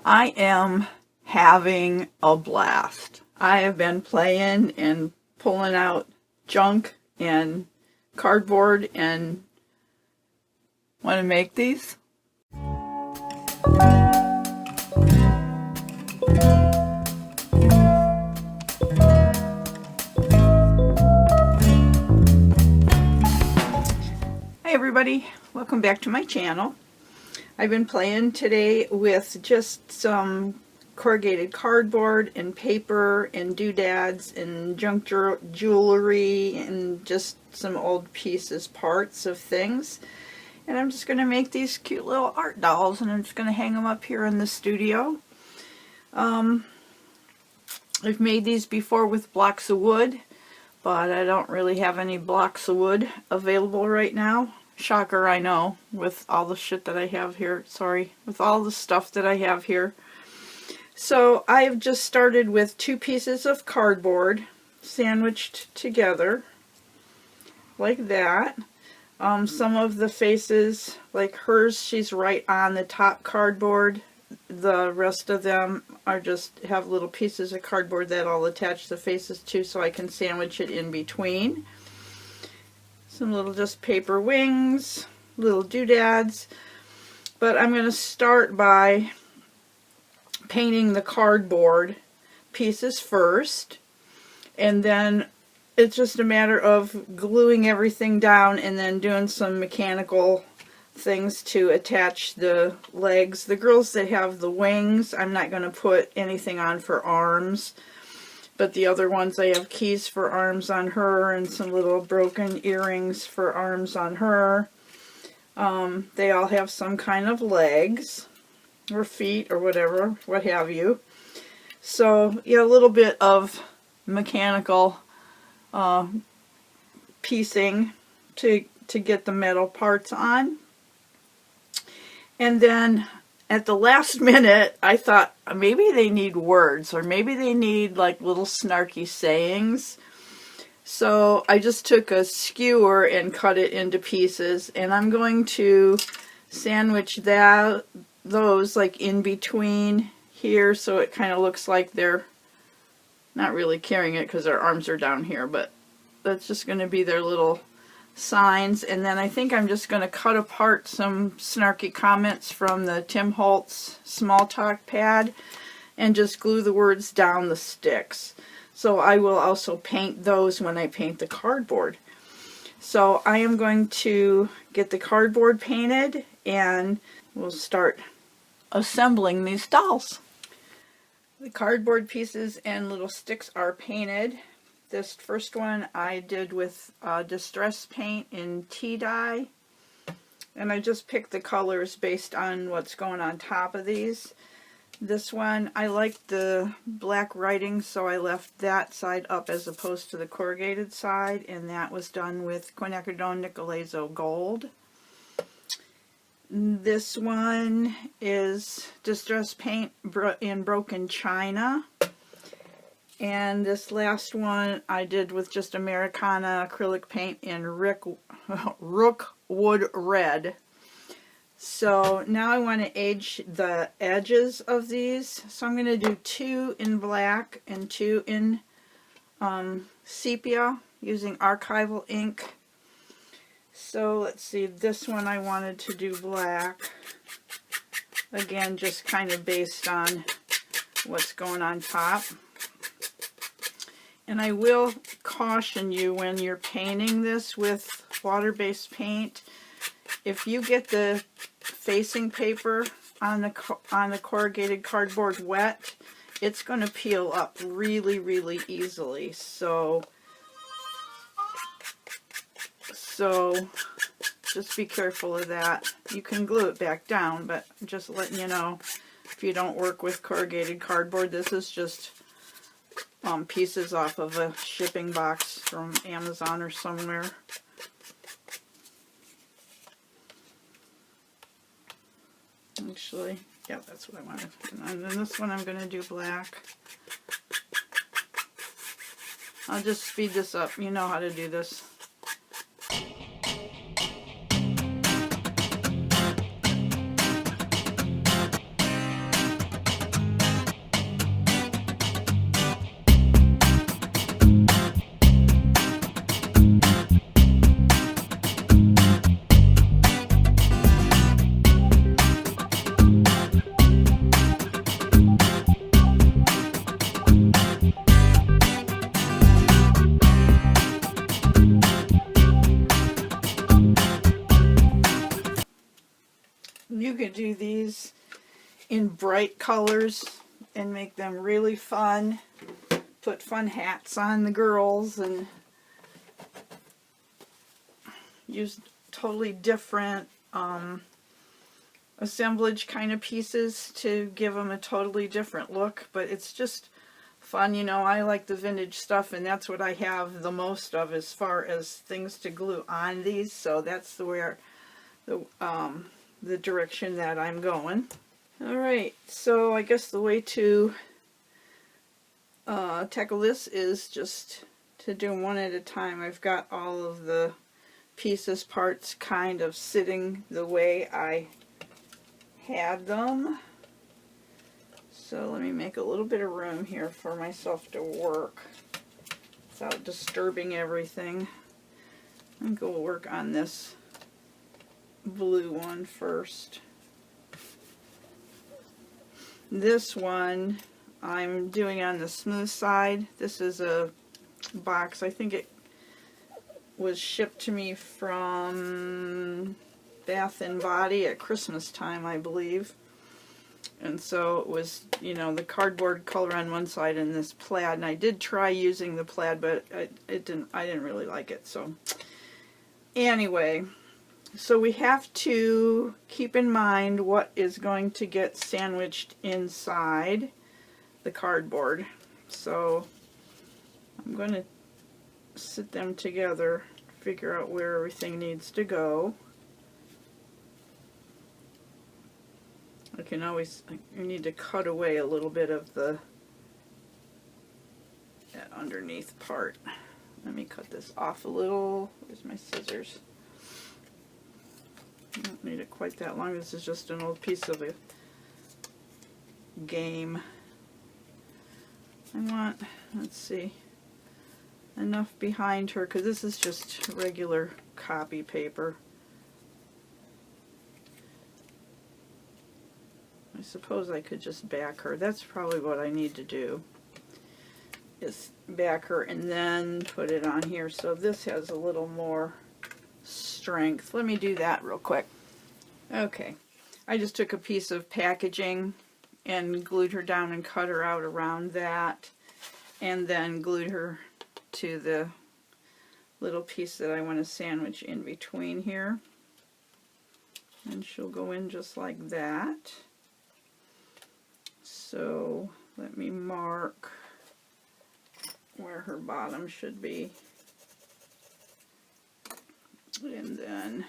I am having a blast. I have been playing and pulling out junk and cardboard and want to make these. Hi everybody, welcome back to my channel. I've been playing today with just some corrugated cardboard and paper and doodads and junk jewelry and just some old pieces, parts of things. And I'm just going to make these cute little art dolls, and I'm just going to hang them up here in the studio. I've made these before with blocks of wood, but I don't really have any blocks of wood available right now. Shocker, I know, with all the shit that I have here. Sorry, with all the stuff that I have here. So I've just started with 2 pieces of cardboard sandwiched together like that. Some of the faces, like hers, she's right on the top cardboard. The rest of them are just have little pieces of cardboard that I'll attach the faces to so I can sandwich it in between. Some little just paper wings, little doodads. But I'm going to start by painting the cardboard pieces first, and then it's just a matter of gluing everything down and then doing some mechanical things to attach the legs. The girls that have the wings, I'm not going to put anything on for arms. But the other ones, I have keys for arms on her and some little broken earrings for arms on her. They all have some kind of legs or feet or whatever, what have you. So, yeah, a little bit of mechanical piecing to get the metal parts on. And then at the last minute, I thought maybe they need words, or maybe they need like little snarky sayings. So I just took a skewer and cut it into pieces, and I'm going to sandwich those like in between here, so it kind of looks like they're not really carrying it because their arms are down here, but that's just going to be their little signs. And then I think I'm just going to cut apart some snarky comments from the Tim Holtz small talk pad and just glue the words down the sticks. So I will also paint those when I paint the cardboard. So I am going to get the cardboard painted and we'll start assembling these dolls. The cardboard pieces and little sticks are painted. This first one I did with distress paint in tea dye, and I just picked the colors based on what's going on top of these. This one, I liked the black writing, so I left that side up as opposed to the corrugated side, and that was done with quinacridone nicolazo gold. This one is distress paint in broken china. And this last one I did with just Americana acrylic paint in Rookwood Red. So now I want to age the edges of these. So I'm going to do 2 in black and 2 in sepia using archival ink. So let's see, this one I wanted to do black. Again, just kind of based on what's going on top. And I will caution you when you're painting this with water-based paint, if you get the facing paper on the corrugated cardboard wet, it's going to peel up really, really easily. So just be careful of that. You can glue it back down, but just letting you know, if you don't work with corrugated cardboard, this is just pieces off of a shipping box from Amazon or somewhere. Actually, yeah, that's what I wanted. And then this one I'm going to do black. I'll just speed this up. You know how to do this. bright colors and make them really fun. Put fun hats on the girls and use totally different assemblage kind of pieces to give them a totally different look, but it's just fun. You know, I like the vintage stuff, and that's what I have the most of as far as things to glue on these, so that's where the direction that I'm going. Alright, so I guess the way to tackle this is just to do one at a time. I've got all of the pieces, parts kind of sitting the way I had them. So let me make a little bit of room here for myself to work without disturbing everything. I'm going to work on this blue one first. This one I'm doing on the smooth side. This is a box. I think it was shipped to me from Bath and Body at Christmas time, I believe. And so it was, you know, the cardboard color on one side and this plaid. And I did try using the plaid, but I didn't really like it. So anyway, so we have to keep in mind what is going to get sandwiched inside the cardboard. So I'm going to sit them together, figure out where everything needs to go. I can always, you need to cut away a little bit of that underneath part. Let me cut this off a little. Where's my scissors? I don't need it quite that long. This is just an old piece of a game. I want, let's see, enough behind her, because this is just regular copy paper. I suppose I could just back her. That's probably what I need to do, is back her and then put it on here so this has a little more strength. Let me do that real quick. Okay, I just took a piece of packaging and glued her down and cut her out around that, and then glued her to the little piece that I want to sandwich in between here. And she'll go in just like that. So let me mark where her bottom should be, and then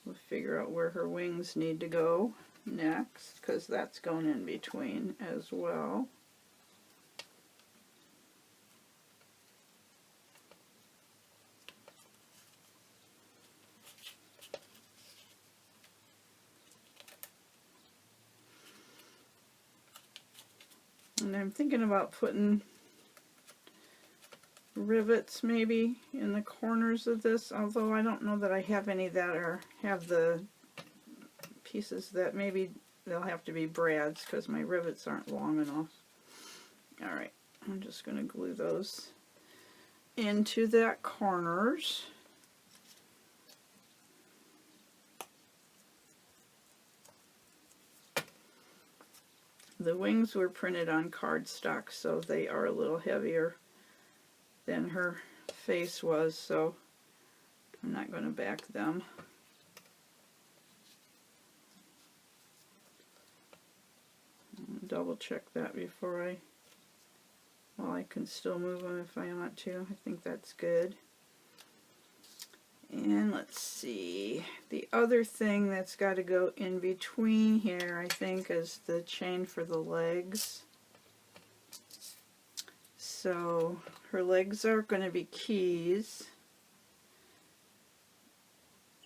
we'll figure out where her wings need to go next, because that's going in between as well. And I'm thinking about putting rivets maybe in the corners of this, although I don't know that I have any that have the pieces that maybe they'll have to be brads because my rivets aren't long enough. Alright, I'm just going to glue those into that corners. The wings were printed on cardstock, so they are a little heavier than her face was, so I'm not going to back them. Double check that before well, I can still move them if I want to. I think that's good. And let's see, the other thing that's got to go in between here, I think, is the chain for the legs. So her legs are going to be keys,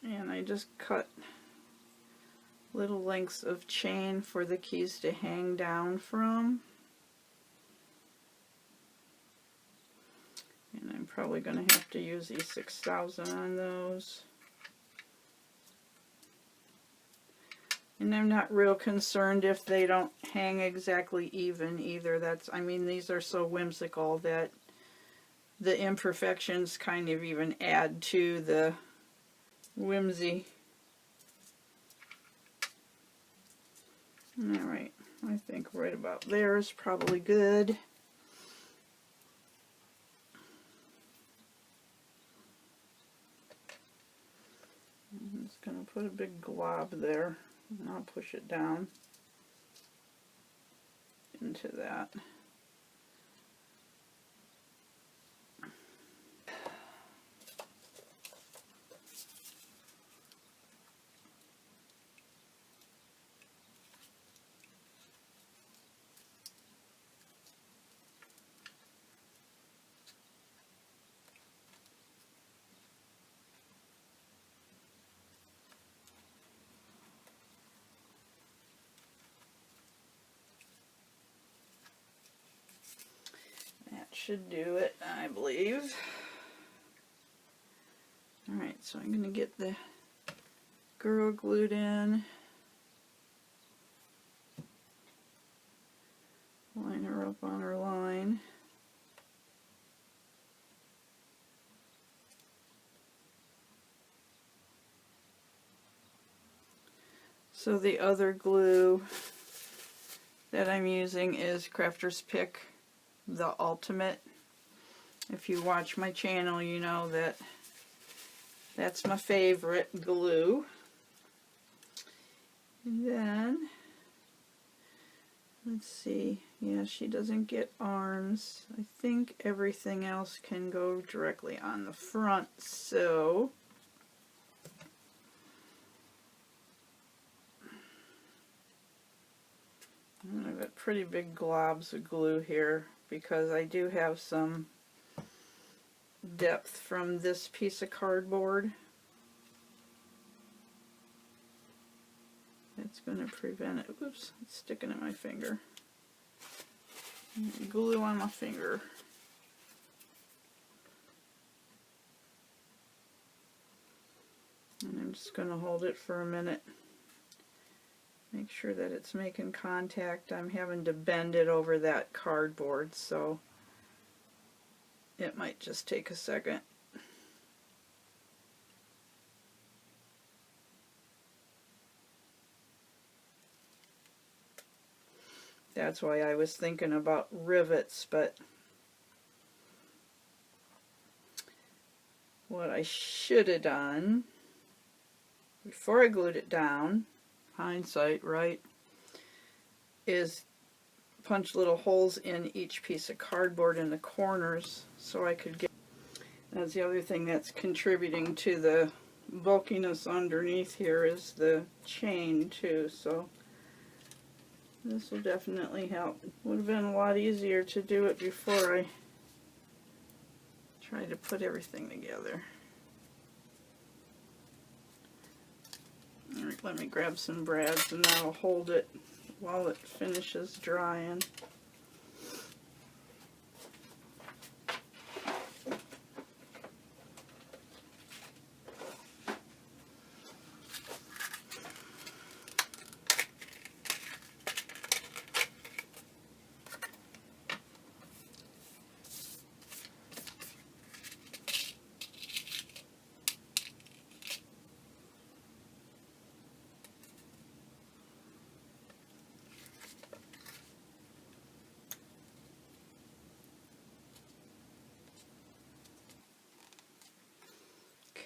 and I just cut little lengths of chain for the keys to hang down from. And I'm probably going to have to use E6000 on those. And I'm not real concerned if they don't hang exactly even either. I mean, these are so whimsical that the imperfections kind of even add to the whimsy. Alright, I think right about there is probably good. I'm just going to put a big glob there, and I'll push it down into that. That should do it, I believe. Alright, so I'm going to get the girl glued in. Line her up on her line. So the other glue that I'm using is Crafter's Pick, the Ultimate. If you watch my channel, you know that that's my favorite glue. And then, let's see, yeah, she doesn't get arms. I think everything else can go directly on the front, so I've got pretty big globs of glue here because I do have some depth from this piece of cardboard. It's going to prevent it. Oops, it's sticking in my finger. Glue on my finger. And I'm just going to hold it for a minute. Make sure that it's making contact. I'm having to bend it over that cardboard, so it might just take a second. That's why I was thinking about rivets, but what I should have done before I glued it down, hindsight, right, is punch little holes in each piece of cardboard in the corners so I could get. That's the other thing that's contributing to the bulkiness underneath here is the chain too, so this will definitely help. Would have been a lot easier to do it before I tried to put everything together. Alright, let me grab some brads and that'll hold it while it finishes drying.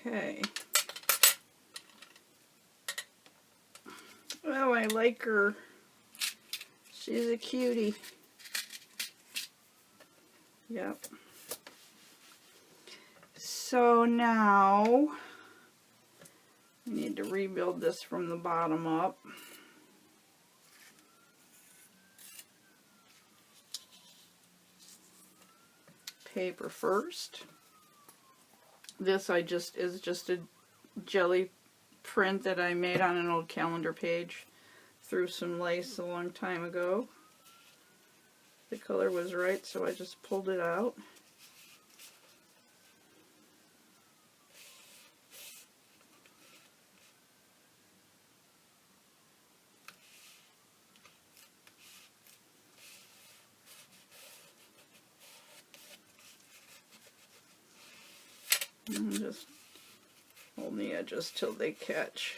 Okay. Well, I like her. She's a cutie. Yep. So now I need to rebuild this from the bottom up. Paper first. This is just a jelly print that I made on an old calendar page through some lace a long time ago. The color was right, so I just pulled it out. And just hold the edges till they catch.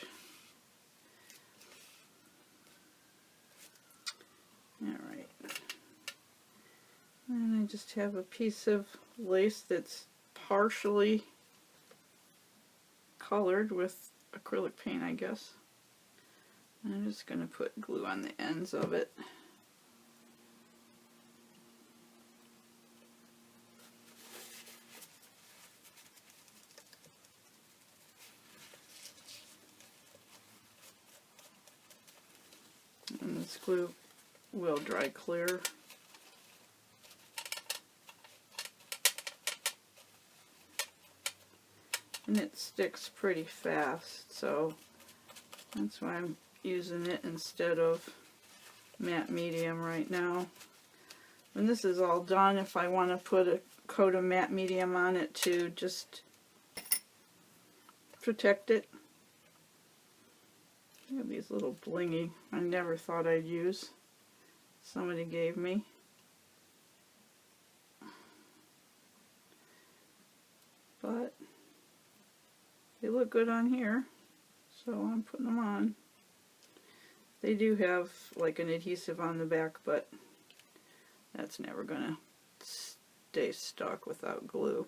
just have a piece of lace that's partially colored with acrylic paint, I guess. And I'm just going to put glue on the ends of it. And this glue will dry clear. And it sticks pretty fast, so that's why I'm using it instead of matte medium right now. When this is all done, if I want to put a coat of matte medium on it to just protect it. I have these little blingy I never thought I'd use. Somebody gave me. But they look good on here, so I'm putting them on. They do have like an adhesive on the back, but that's never gonna stay stuck without glue.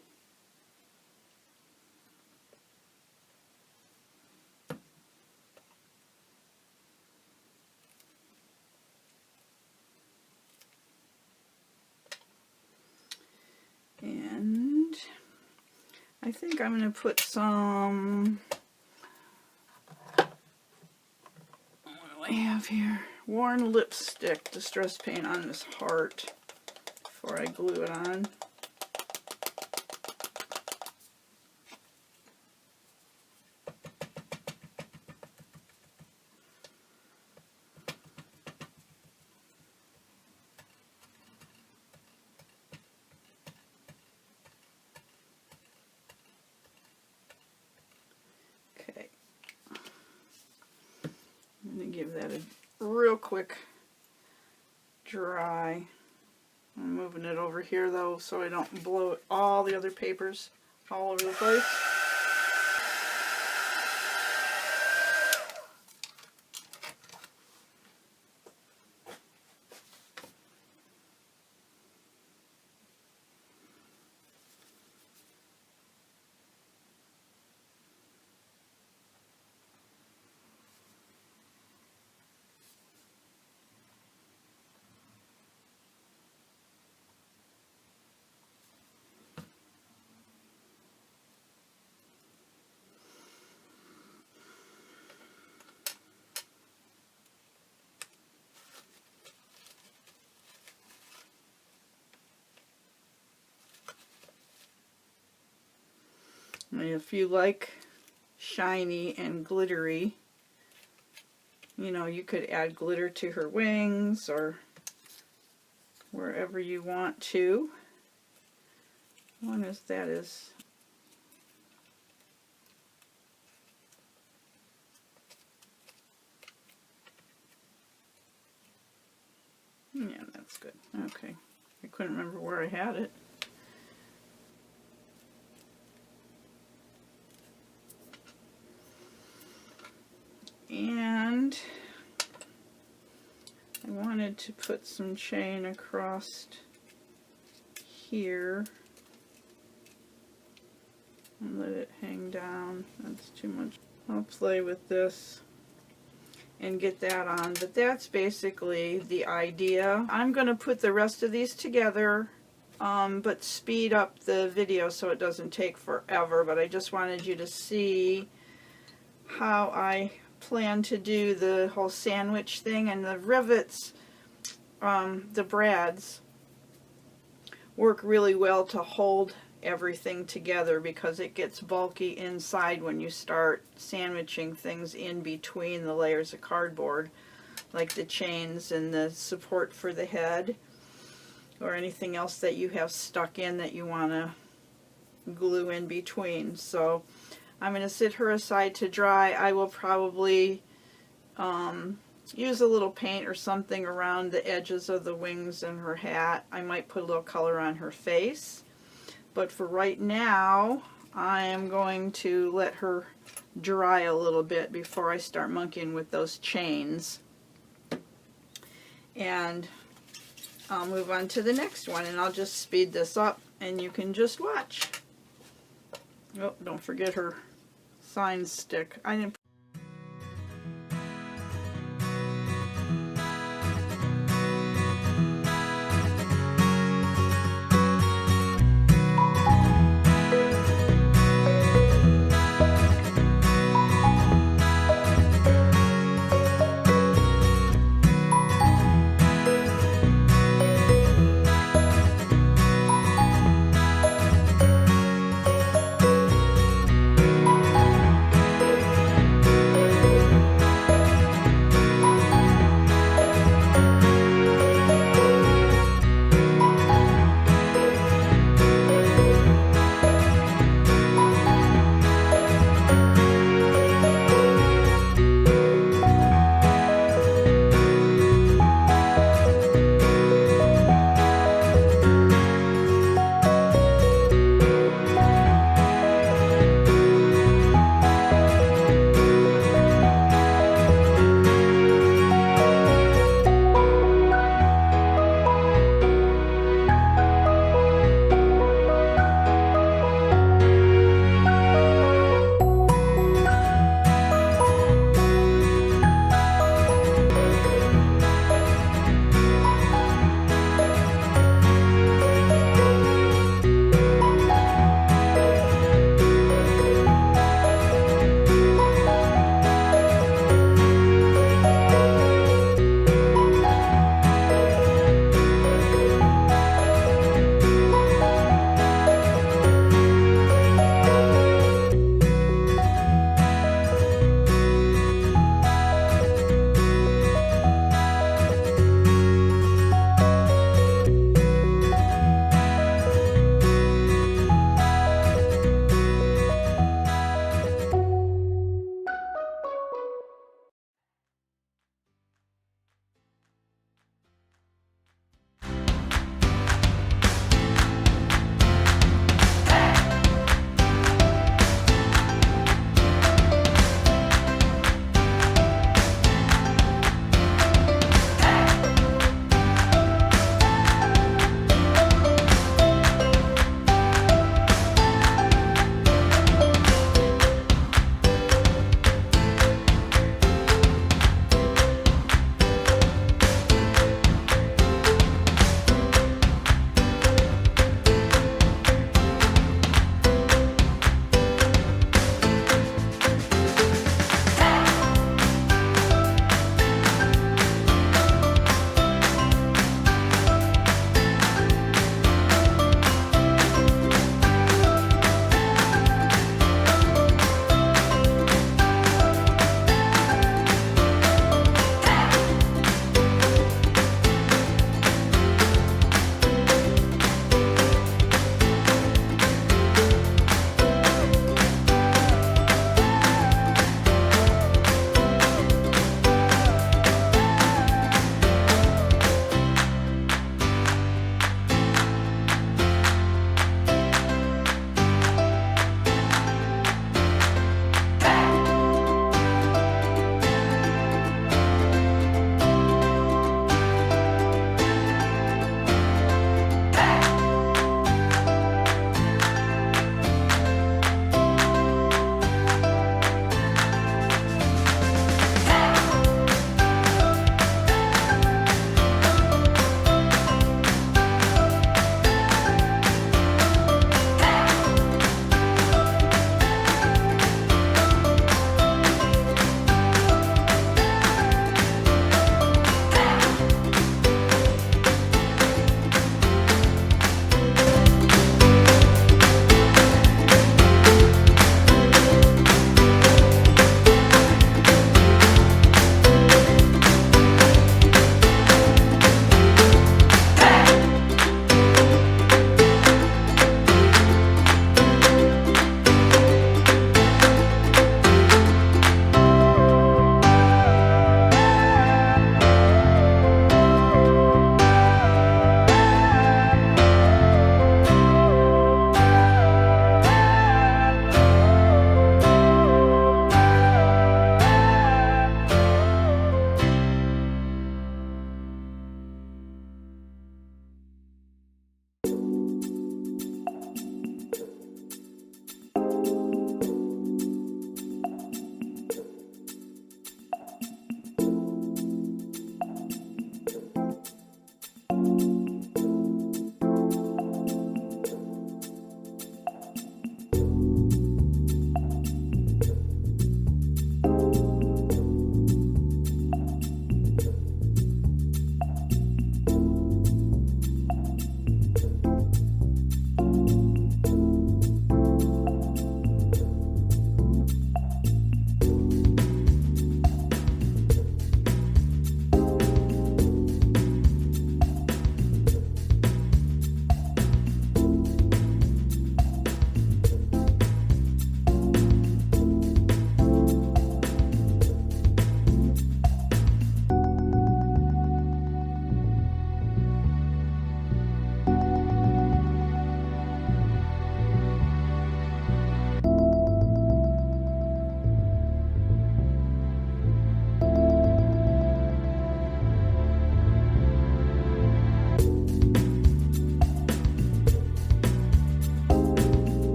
And I think I'm going to put some, what do I have here? Worn lipstick distress paint on this heart before I glue it on. Give that a real quick dry. I'm moving it over here though so I don't blow all the other papers all over the place. And if you like shiny and glittery, you know, you could add glitter to her wings or wherever you want to. One is that is yeah, that's good. Okay. I couldn't remember where I had it. And I wanted to put some chain across here and let it hang down. That's too much. I'll play with this and get that on, but that's basically the idea. I'm going to put the rest of these together, but speed up the video so it doesn't take forever, but I just wanted you to see how I plan to do the whole sandwich thing. And the rivets, the brads, work really well to hold everything together because it gets bulky inside when you start sandwiching things in between the layers of cardboard, like the chains and the support for the head or anything else that you have stuck in that you want to glue in between. So I'm going to sit her aside to dry. I will probably use a little paint or something around the edges of the wings and her hat. I might put a little color on her face. But for right now, I am going to let her dry a little bit before I start monkeying with those chains. And I'll move on to the next one, and I'll just speed this up and you can just watch. Oh, don't forget her sign stick. I didn't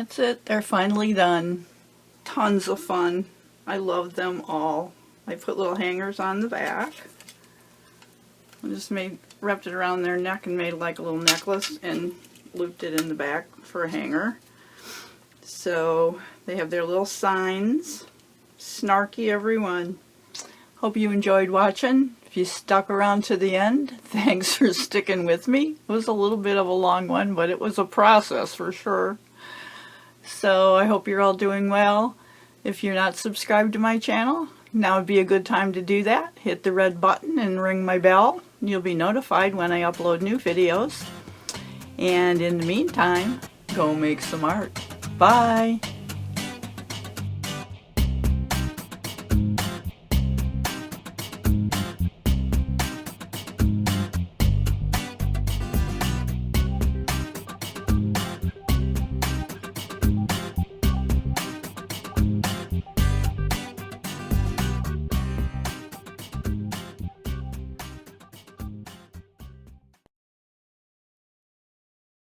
that's it. They're finally done. Tons of fun. I love them all. I put little hangers on the back. I just wrapped it around their neck and made like a little necklace and looped it in the back for a hanger. So they have their little signs. Snarky everyone. Hope you enjoyed watching. If you stuck around to the end, thanks for sticking with me. It was a little bit of a long one, but it was a process for sure. So I hope you're all doing well. If you're not subscribed to my channel, now would be a good time to do that. Hit the red button and ring my bell. You'll be notified when I upload new videos. And in the meantime, go make some art. Bye!